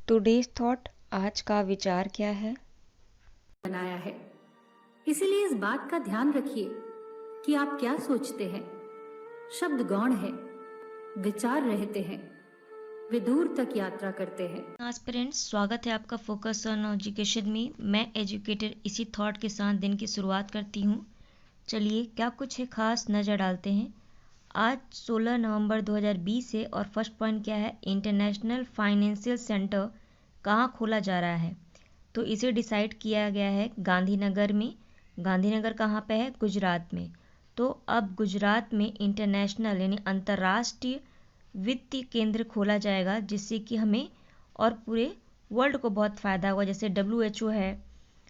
Today's thought, आज का विचार क्या है? बनाया है। इसीलिए इस बात का ध्यान रखिए कि आप क्या सोचते हैं। शब्द गौण है, विचार रहते हैं, वे दूर तक यात्रा करते हैं। एस्पिरेंट्स, स्वागत है आपका फोकस ऑन एजुकेशन में। मैं एजुकेटर इसी थॉट के साथ दिन की शुरुआत करती हूँ। चलिए क्या कुछ है खास नज़र डालते हैं। आज 16 नवंबर 2020 है और फर्स्ट पॉइंट क्या है, इंटरनेशनल फाइनेंशियल सेंटर कहाँ खोला जा रहा है। तो इसे डिसाइड किया गया है गांधीनगर में। गांधीनगर कहाँ पे है? गुजरात में। तो अब गुजरात में इंटरनेशनल यानी अंतर्राष्ट्रीय वित्तीय केंद्र खोला जाएगा, जिससे कि हमें और पूरे वर्ल्ड को बहुत फ़ायदा होगा। जैसे WHO है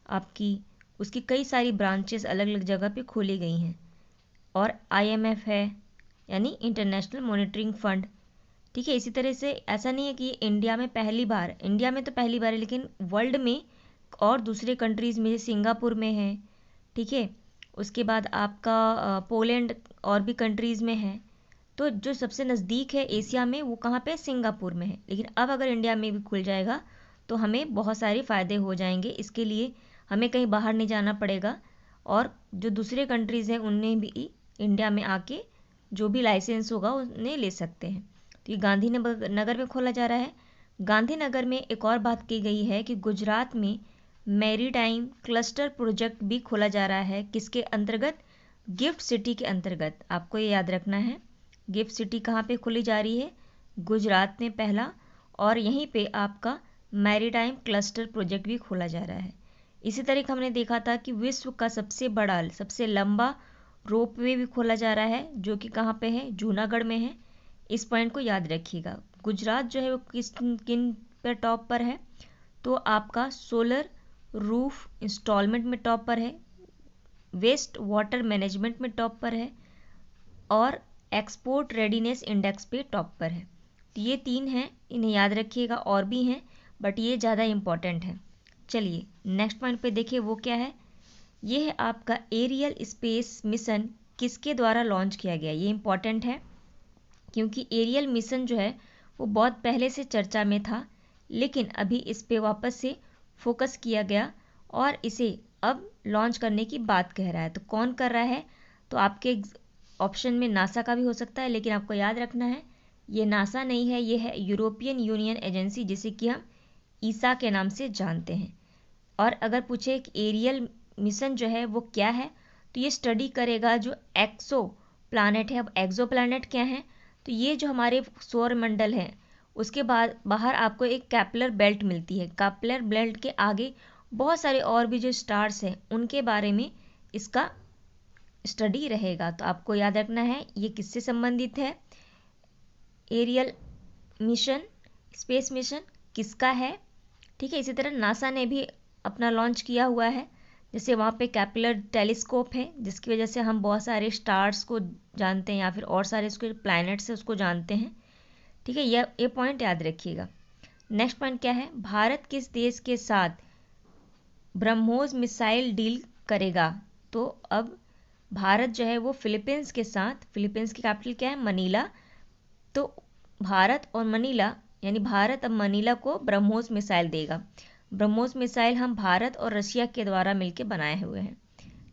आपकी, उसकी कई सारी ब्रांचेस अलग अलग जगह पे खोली गई हैं। और IMF है यानी इंटरनेशनल मॉनिटरिंग फंड। ठीक है, इसी तरह से ऐसा नहीं है कि इंडिया में पहली बार, इंडिया में तो पहली बार है, लेकिन वर्ल्ड में और दूसरे कंट्रीज़ में सिंगापुर में है। ठीक है, उसके बाद आपका पोलैंड और भी कंट्रीज़ में है। तो जो सबसे नज़दीक है एशिया में वो कहाँ पे? सिंगापुर में है। लेकिन अब अगर इंडिया में भी खुल जाएगा तो हमें बहुत सारे फ़ायदे हो जाएंगे। इसके लिए हमें कहीं बाहर नहीं जाना पड़ेगा और जो दूसरे कंट्रीज़ हैं उन्हें भी इंडिया में आके जो भी लाइसेंस होगा उन्हें ले सकते हैं। तो ये गांधीनगर में खोला जा रहा है। गांधीनगर में एक और बात की गई है कि गुजरात में मैरीटाइम क्लस्टर प्रोजेक्ट भी खोला जा रहा है। किसके अंतर्गत? गिफ्ट सिटी के अंतर्गत। आपको ये याद रखना है, गिफ्ट सिटी कहाँ पे खोली जा रही है? गुजरात में पहला, और यहीं पे आपका मैरीटाइम क्लस्टर प्रोजेक्ट भी खोला जा रहा है। इसी तरीके हमने देखा था कि विश्व का सबसे बड़ा, सबसे लंबा रोपवे भी खोला जा रहा है, जो कि कहाँ पे है? जूनागढ़ में है। इस पॉइंट को याद रखिएगा। गुजरात जो है वो किन पे टॉप पर है? तो आपका सोलर रूफ इंस्टॉलमेंट में टॉप पर है, वेस्ट वाटर मैनेजमेंट में टॉप पर है और एक्सपोर्ट रेडीनेस इंडेक्स पे टॉप पर है। तो ये 3 हैं, इन्हें याद रखिएगा। और भी हैं बट ये ज़्यादा इम्पॉर्टेंट है। चलिए नेक्स्ट पॉइंट पे देखिए, वो क्या है। ये है आपका एरियल स्पेस मिशन किसके द्वारा लॉन्च किया गया। ये इम्पॉर्टेंट है क्योंकि एरियल मिशन जो है वो बहुत पहले से चर्चा में था, लेकिन अभी इस पे वापस से फोकस किया गया और इसे अब लॉन्च करने की बात कह रहा है। तो कौन कर रहा है? तो आपके ऑप्शन में नासा का भी हो सकता है, लेकिन आपको याद रखना है ये नासा नहीं है, ये है यूरोपियन यूनियन एजेंसी, जिसे कि हम ईसा के नाम से जानते हैं। और अगर पूछे कि एरियल मिशन जो है वो क्या है, तो ये स्टडी करेगा जो एक्सो प्लानट है। अब एक्सो प्लानट क्या है? तो ये जो हमारे सौर मंडल है उसके बाद बाहर आपको एक कैपलर बेल्ट मिलती है। कैपलर बेल्ट के आगे बहुत सारे और भी जो स्टार्स हैं उनके बारे में इसका स्टडी रहेगा। तो आपको याद रखना है ये किससे संबंधित है। एरियल मिशन, स्पेस मिशन किसका है। ठीक है, इसी तरह नासा ने भी अपना लॉन्च किया हुआ है। जैसे वहाँ पे कैपलर टेलीस्कोप है, जिसकी वजह से हम बहुत सारे स्टार्स को जानते हैं या फिर और सारे उसके प्लैनेट्स है उसको जानते हैं। ठीक है, ये पॉइंट याद रखिएगा। नेक्स्ट पॉइंट क्या है, भारत किस देश के साथ ब्रह्मोस मिसाइल डील करेगा। तो अब भारत जो है वो फिलीपींस के साथ, फिलीपींस की कैपिटल क्या है? मनीला। तो भारत और मनीला, यानी भारत अब मनीला को ब्रह्मोस मिसाइल देगा। ब्रह्मोस मिसाइल हम भारत और रशिया के द्वारा मिलकर बनाए हुए हैं।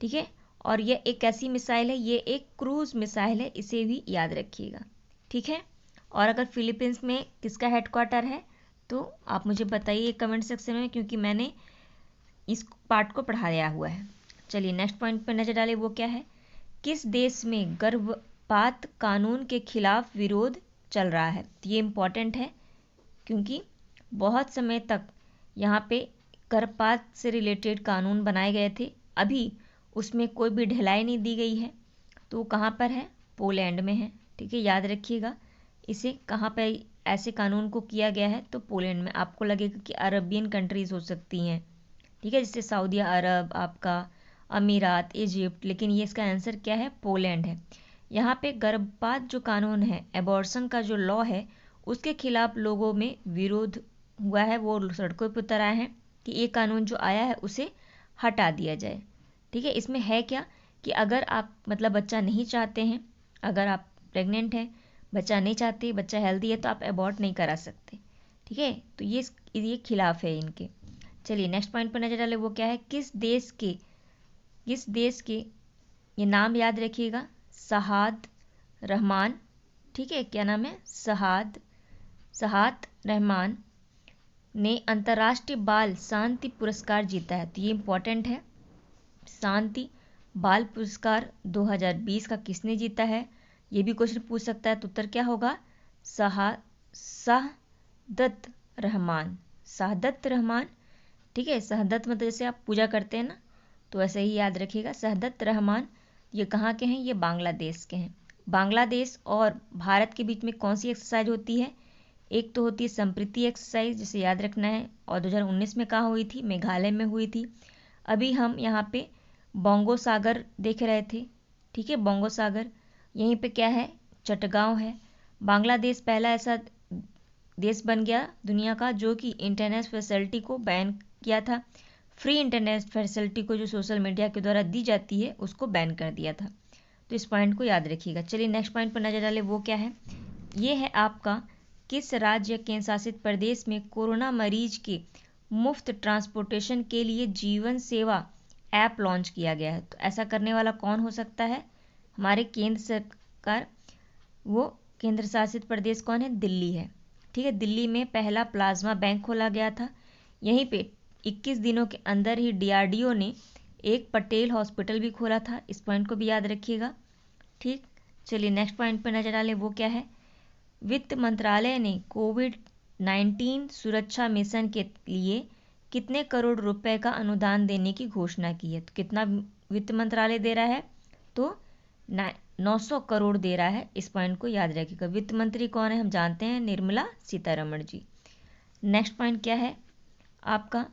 ठीक है, और ये एक ऐसी मिसाइल है, ये एक क्रूज मिसाइल है, इसे भी याद रखिएगा। ठीक है, और अगर फिलीपींस में किसका हेडक्वार्टर है तो आप मुझे बताइए कमेंट सेक्शन में, क्योंकि मैंने इस पार्ट को पढ़ाया हुआ है। चलिए नेक्स्ट पॉइंट पर नजर डालें, वो क्या है। किस देश में गर्भपात कानून के खिलाफ विरोध चल रहा है। तो ये इम्पॉर्टेंट है क्योंकि बहुत समय तक यहाँ पे गर्भपात से रिलेटेड कानून बनाए गए थे, अभी उसमें कोई भी ढिलाई नहीं दी गई है। तो वो कहाँ पर है? पोलैंड में है। ठीक है, याद रखिएगा इसे। कहाँ पर ऐसे कानून को किया गया है? तो पोलैंड में। आपको लगेगा कि अरबियन कंट्रीज़ हो सकती हैं, ठीक है, जैसे सऊदी अरब, आपका अमीरात, इजिप्ट, लेकिन ये इसका आंसर क्या है? पोलैंड है। यहाँ पे गर्भपात जो कानून है, एबॉर्शन का जो लॉ है, उसके खिलाफ लोगों में विरोध हुआ है, वो सड़कों पर उतर आए हैं कि ये कानून जो आया है उसे हटा दिया जाए। ठीक है, इसमें है क्या कि अगर आप मतलब बच्चा नहीं चाहते हैं, अगर आप प्रेग्नेंट हैं, बच्चा नहीं चाहते, बच्चा हेल्दी है, तो आप अबॉर्ट नहीं करा सकते। ठीक है, तो ये खिलाफ है इनके। चलिए नेक्स्ट पॉइंट पर नजर डालें, वो क्या है, किस देश के ये नाम याद रखिएगा, सहाद रहमान, ठीक है, क्या नाम है, सहात रहमान ने अंतर्राष्ट्रीय बाल शांति पुरस्कार जीता है। तो ये इंपॉर्टेंट है, शांति बाल पुरस्कार 2020 का किसने जीता है, ये भी क्वेश्चन पूछ सकता है। तो उत्तर क्या होगा, शाहदत रहमान, ठीक है। शहादत मतलब जैसे आप पूजा करते हैं ना, तो ऐसे ही याद रखिएगा, शहादत रहमान। ये कहाँ के हैं, ये बांग्लादेश के हैं। बांग्लादेश और भारत के बीच में कौन सी एक्सरसाइज होती है, एक तो होती है संप्रीति एक्सरसाइज, जिसे याद रखना है, और 2019 में कहाँ हुई थी, मेघालय में हुई थी। अभी हम यहाँ पे बोंगो सागर देख रहे थे, ठीक है, बोंगो सागर, यहीं पे क्या है, चटगांव है। बांग्लादेश पहला ऐसा देश बन गया दुनिया का जो कि इंटरनेट फैसिलिटी को बैन किया था, फ्री इंटरनेट फैसिलिटी को जो सोशल मीडिया के द्वारा दी जाती है उसको बैन कर दिया था। तो इस पॉइंट को याद रखिएगा। चलिए नेक्स्ट पॉइंट पर नजर डालें, वो क्या है, ये है आपका, किस राज्य केंद्र शासित प्रदेश में कोरोना मरीज के मुफ्त ट्रांसपोर्टेशन के लिए जीवन सेवा ऐप लॉन्च किया गया है। तो ऐसा करने वाला कौन हो सकता है, हमारे केंद्र सरकार, वो केंद्र शासित प्रदेश कौन है, दिल्ली है, ठीक है। दिल्ली में पहला प्लाज्मा बैंक खोला गया था। यहीं पे 21 दिनों के अंदर ही डीआरडीओ ने एक पटेल हॉस्पिटल भी खोला था। इस पॉइंट को भी याद रखिएगा, ठीक। चलिए नेक्स्ट पॉइंट पर नजर डालें, वो क्या है, वित्त मंत्रालय ने कोविड-19 सुरक्षा मिशन के लिए कितने करोड़ रुपए का अनुदान देने की घोषणा की है। तो कितना वित्त मंत्रालय दे रहा है, तो 900 करोड़ दे रहा है। इस पॉइंट को याद रखिएगा। वित्त मंत्री कौन है, हम जानते हैं, निर्मला सीतारमण जी। नेक्स्ट पॉइंट क्या है आपका,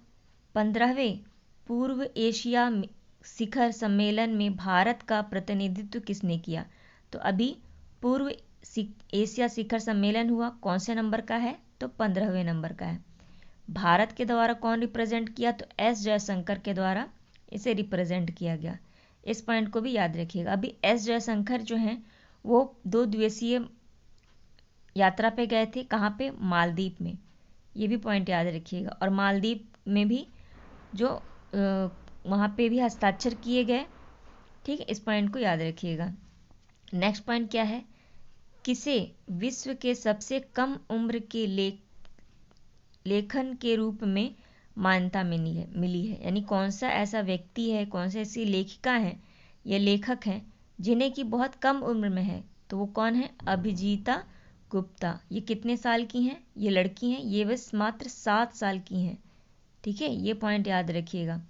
15वें पूर्व एशिया शिखर सम्मेलन में भारत का प्रतिनिधित्व किसने किया। तो अभी पूर्व एशिया शिखर सम्मेलन हुआ, कौन से नंबर का है, तो 15वें नंबर का है। भारत के द्वारा कौन रिप्रेजेंट किया, तो एस जयशंकर के द्वारा इसे रिप्रेजेंट किया गया। इस पॉइंट को भी याद रखिएगा। अभी एस जयशंकर जो हैं वो 2 दिवसीय यात्रा पे गए थे, कहाँ पे, मालदीव में, ये भी पॉइंट याद रखिएगा। और मालदीव में भी जो वहाँ पे भी हस्ताक्षर किए गए, ठीक है, इस पॉइंट को याद रखिएगा। नेक्स्ट पॉइंट क्या है, किसे विश्व के सबसे कम उम्र के लेखन के रूप में मान्यता मिली है, यानी कौन सा ऐसा व्यक्ति है, कौन सी ऐसी लेखिका है या लेखक हैं जिन्हें की बहुत कम उम्र में है, तो वो कौन है, अभिजीता गुप्ता। ये कितने साल की हैं, ये लड़की हैं, ये बस मात्र 7 साल की हैं, ठीक है, ये पॉइंट याद रखिएगा।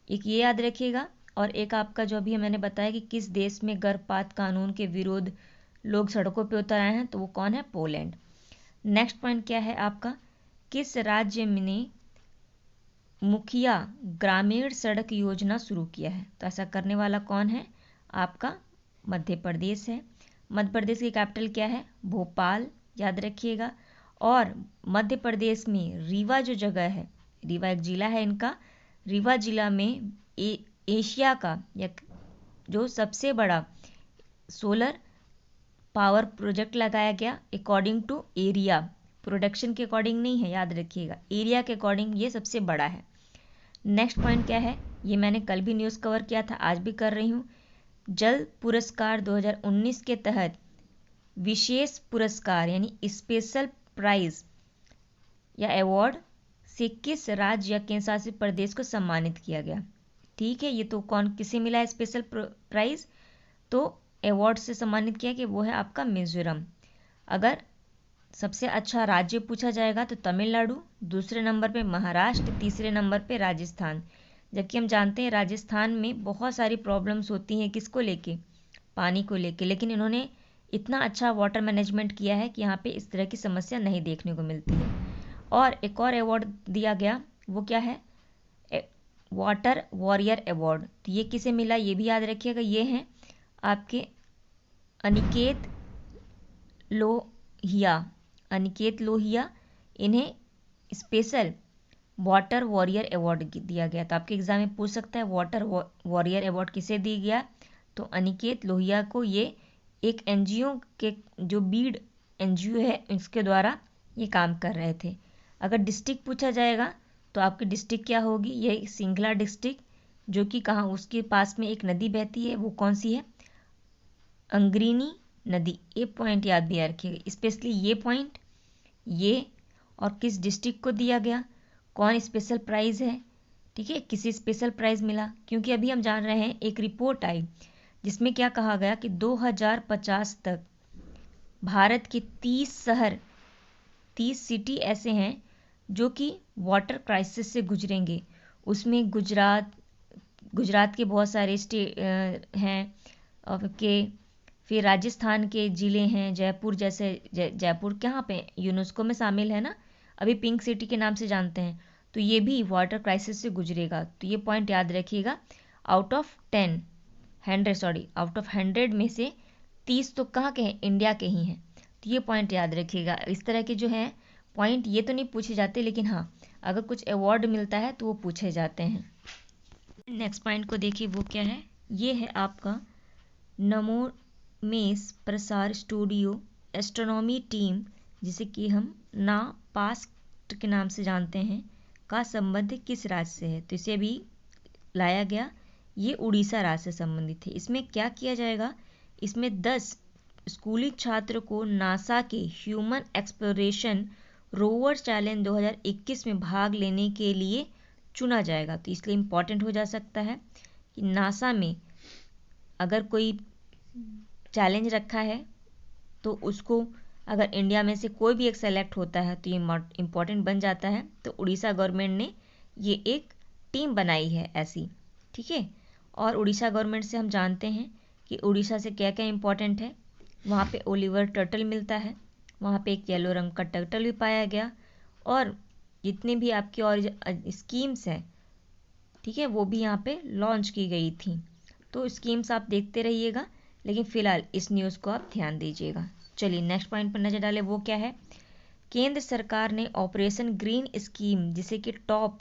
एक ये याद रखिएगा, और एक आपका जो अभी मैंने बताया कि किस देश में गर्भपात कानून के विरोध लोग सड़कों पे उतर आए हैं, तो वो कौन है, पोलैंड। नेक्स्ट पॉइंट क्या है आपका, किस राज्य ने मुखिया ग्रामीण सड़क योजना शुरू किया है। तो ऐसा करने वाला कौन है, आपका मध्य प्रदेश है। मध्य प्रदेश की कैपिटल क्या है, भोपाल, याद रखिएगा। और मध्य प्रदेश में रीवा जो जगह है, रीवा एक जिला है इनका, रीवा जिला में एशिया का या जो सबसे बड़ा सोलर पावर प्रोजेक्ट लगाया गया, अकॉर्डिंग टू एरिया, प्रोडक्शन के अकॉर्डिंग नहीं है, याद रखिएगा, एरिया के अकॉर्डिंग ये सबसे बड़ा है। नेक्स्ट पॉइंट क्या है, ये मैंने कल भी न्यूज़ कवर किया था, आज भी कर रही हूँ। जल पुरस्कार 2019 के तहत विशेष पुरस्कार यानी स्पेशल प्राइज या अवार्ड से किस राज्य या केंद्र शासित प्रदेश को सम्मानित किया गया। ठीक है, ये तो कौन किसे मिला है स्पेशल प्राइज, तो अवार्ड से सम्मानित किया कि वो है आपका मिजोरम। अगर सबसे अच्छा राज्य पूछा जाएगा तो तमिलनाडु, दूसरे नंबर पे महाराष्ट्र, तीसरे नंबर पे राजस्थान। जबकि हम जानते हैं राजस्थान में बहुत सारी प्रॉब्लम्स होती हैं, किसको लेके, पानी को लेके, लेकिन इन्होंने इतना अच्छा वाटर मैनेजमेंट किया है कि यहाँ पे इस तरह की समस्या नहीं देखने को मिलती है। और एक और अवार्ड दिया गया, वो क्या है, वाटर वॉरियर अवार्ड। तो ये किसे मिला, ये भी याद रखिएगा, ये हैं आपके अनिकेत लोहिया, इन्हें स्पेशल वाटर वॉरियर अवार्ड दिया गया। तो आपके एग्जाम में पूछ सकता है वाटर वॉरियर अवार्ड किसे दिया गया, तो अनिकेत लोहिया को। ये एक एनजीओ के जो बीड एनजीओ है इसके द्वारा ये काम कर रहे थे। अगर डिस्ट्रिक्ट पूछा जाएगा तो आपकी डिस्ट्रिक्ट क्या होगी, ये सिंगला डिस्ट्रिक्ट, जो कि कहाँ, उसके पास में एक नदी बहती है, वो कौन सी है, अंग्रीनी नदी। ये पॉइंट याद भी रखिएगा, स्पेशली ये पॉइंट, ये और किस डिस्ट्रिक्ट को दिया गया, कौन स्पेशल प्राइज़ है, ठीक है, किसी स्पेशल प्राइज़ मिला। क्योंकि अभी हम जान रहे हैं एक रिपोर्ट आई जिसमें क्या कहा गया कि 2050 तक भारत के 30 शहर, 30 सिटी ऐसे हैं जो कि वाटर क्राइसिस से गुजरेंगे। उसमें गुजरात के बहुत सारे हैं और फिर राजस्थान के ज़िले हैं, जयपुर जैसे, जयपुर कहाँ पे यूनेस्को में शामिल है ना, अभी पिंक सिटी के नाम से जानते हैं, तो ये भी वाटर क्राइसिस से गुजरेगा। तो ये पॉइंट याद रखिएगा, आउट ऑफ 100 में से 30 तो कहाँ के हैं, इंडिया के ही हैं। तो ये पॉइंट याद रखिएगा। इस तरह के जो हैं पॉइंट ये तो नहीं पूछे जाते, लेकिन हाँ अगर कुछ अवार्ड मिलता है तो वो पूछे जाते हैं। नेक्स्ट पॉइंट को देखिए, वो क्या है, ये है आपका नमोमेस प्रसार स्टूडियो एस्ट्रोनॉमी टीम, जिसे कि हम नापास्ट के नाम से जानते हैं, का संबंध किस राज्य से है। तो इसे भी लाया गया, ये उड़ीसा राज्य से संबंधित है। इसमें क्या किया जाएगा, इसमें 10 स्कूली छात्र को नासा के ह्यूमन एक्सप्लोरेशन रोवर चैलेंज 2021 में भाग लेने के लिए चुना जाएगा। तो इसलिए इम्पॉर्टेंट हो जा सकता है कि नासा में अगर कोई चैलेंज रखा है तो उसको अगर इंडिया में से कोई भी एक सेलेक्ट होता है तो ये इम्पॉर्टेंट बन जाता है। तो उड़ीसा गवर्नमेंट ने ये एक टीम बनाई है ऐसी, ठीक है। और उड़ीसा गवर्नमेंट से हम जानते हैं कि उड़ीसा से क्या क्या इम्पॉर्टेंट है, वहाँ पे ओलिवर टर्टल मिलता है, वहाँ पे एक येलो रंग का टर्टल भी पाया गया, और जितने भी आपकी और स्कीम्स हैं, ठीक है, वो भी यहाँ पे लॉन्च की गई थी। तो स्कीम्स आप देखते रहिएगा, लेकिन फ़िलहाल इस न्यूज़ को आप ध्यान दीजिएगा। चलिए नेक्स्ट पॉइंट पर नज़र डालें, वो क्या है, केंद्र सरकार ने ऑपरेशन ग्रीन स्कीम, जिसे कि टॉप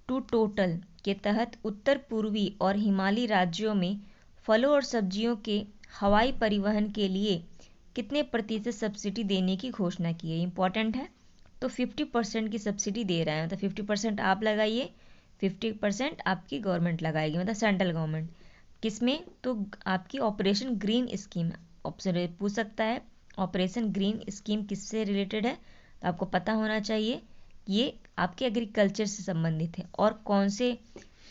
टू टोटल के तहत उत्तर पूर्वी और हिमालयी राज्यों में फलों और सब्जियों के हवाई परिवहन के लिए कितने प्रतिशत सब्सिडी देने की घोषणा की है। इंपॉर्टेंट है। तो 50% की सब्सिडी दे रहा है, मतलब 50% आप लगाइए, 50% आपकी गवर्नमेंट लगाएगी, मतलब सेंट्रल गवर्नमेंट। किसमें, तो आपकी ऑपरेशन ग्रीन स्कीम। ऑप्शन पूछ सकता है ऑपरेशन ग्रीन स्कीम किससे रिलेटेड है, तो आपको पता होना चाहिए ये आपके एग्रीकल्चर से संबंधित है। और कौन से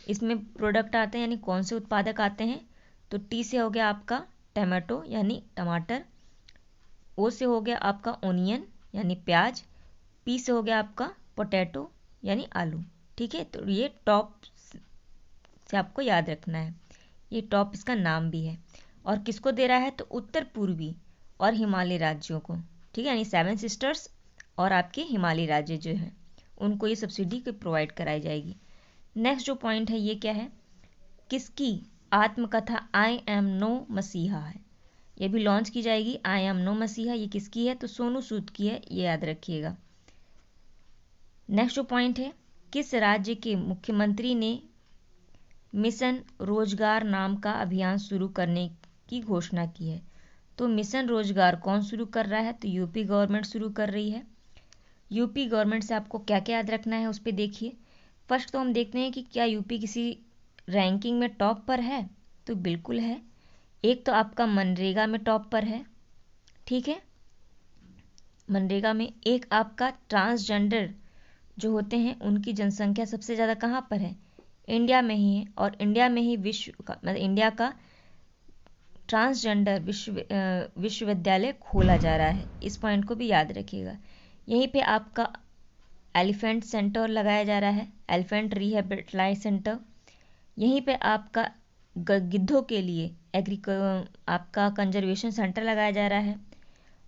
इसमें प्रोडक्ट आते हैं, यानी कौन से उत्पादक आते हैं, तो टी से हो गया आपका टमाटो यानी टमाटर, ओ से हो गया आपका ओनियन यानी प्याज, पी से हो गया आपका पोटैटो यानी आलू, ठीक है। तो ये टॉप से आपको याद रखना है, ये टॉप इसका नाम भी है। और किसको दे रहा है, तो उत्तर पूर्वी और हिमालय राज्यों को, ठीक है, यानी 7 सिस्टर्स और आपके हिमालय राज्य जो हैं उनको ये सब्सिडी प्रोवाइड कराई जाएगी। नेक्स्ट जो पॉइंट है ये क्या है, किसकी आत्मकथा आई एम नो मसीहा है, ये भी लॉन्च की जाएगी। आई एम नो मसीहा ये किसकी है, तो सोनू सूद की है, ये याद रखिएगा। नेक्स्ट जो पॉइंट है, किस राज्य के मुख्यमंत्री ने मिशन रोजगार नाम का अभियान शुरू करने की घोषणा की है। तो मिशन रोजगार कौन शुरू कर रहा है, तो यूपी गवर्नमेंट शुरू कर रही है। यूपी गवर्नमेंट से आपको क्या क्या याद रखना है उस पर देखिए। फर्स्ट तो हम देखते हैं कि क्या यूपी किसी रैंकिंग में टॉप पर है, तो बिल्कुल है। एक तो आपका मनरेगा में टॉप पर है, ठीक है, मनरेगा में। एक आपका ट्रांसजेंडर जो होते हैं उनकी जनसंख्या सबसे ज़्यादा कहाँ पर है, इंडिया में ही है। और इंडिया में ही विश्व का, मतलब इंडिया का ट्रांसजेंडर विश्वविद्यालय खोला जा रहा है, इस पॉइंट को भी याद रखिएगा। यहीं पे आपका एलिफेंट सेंटर लगाया जा रहा है, एलिफेंट रिहेबिलिटेशन सेंटर। यहीं पे आपका गिद्धों के लिए आपका कंजर्वेशन सेंटर लगाया जा रहा है।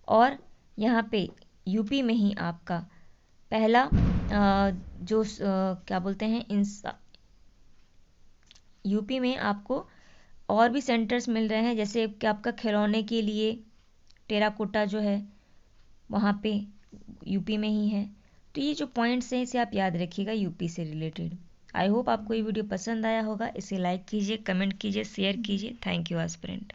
और यहाँ पे यूपी में ही आपका पहला क्या बोलते हैं, यूपी में आपको और भी सेंटर्स मिल रहे हैं, जैसे कि आपका खिलौने के लिए टेराकोटा जो है वहाँ पे यूपी में ही है। तो ये जो पॉइंट्स हैं इसे आप याद रखिएगा यूपी से रिलेटेड। आई होप आपको ये वीडियो पसंद आया होगा। इसे लाइक कीजिए, कमेंट कीजिए, शेयर कीजिए। Thank you aspirant.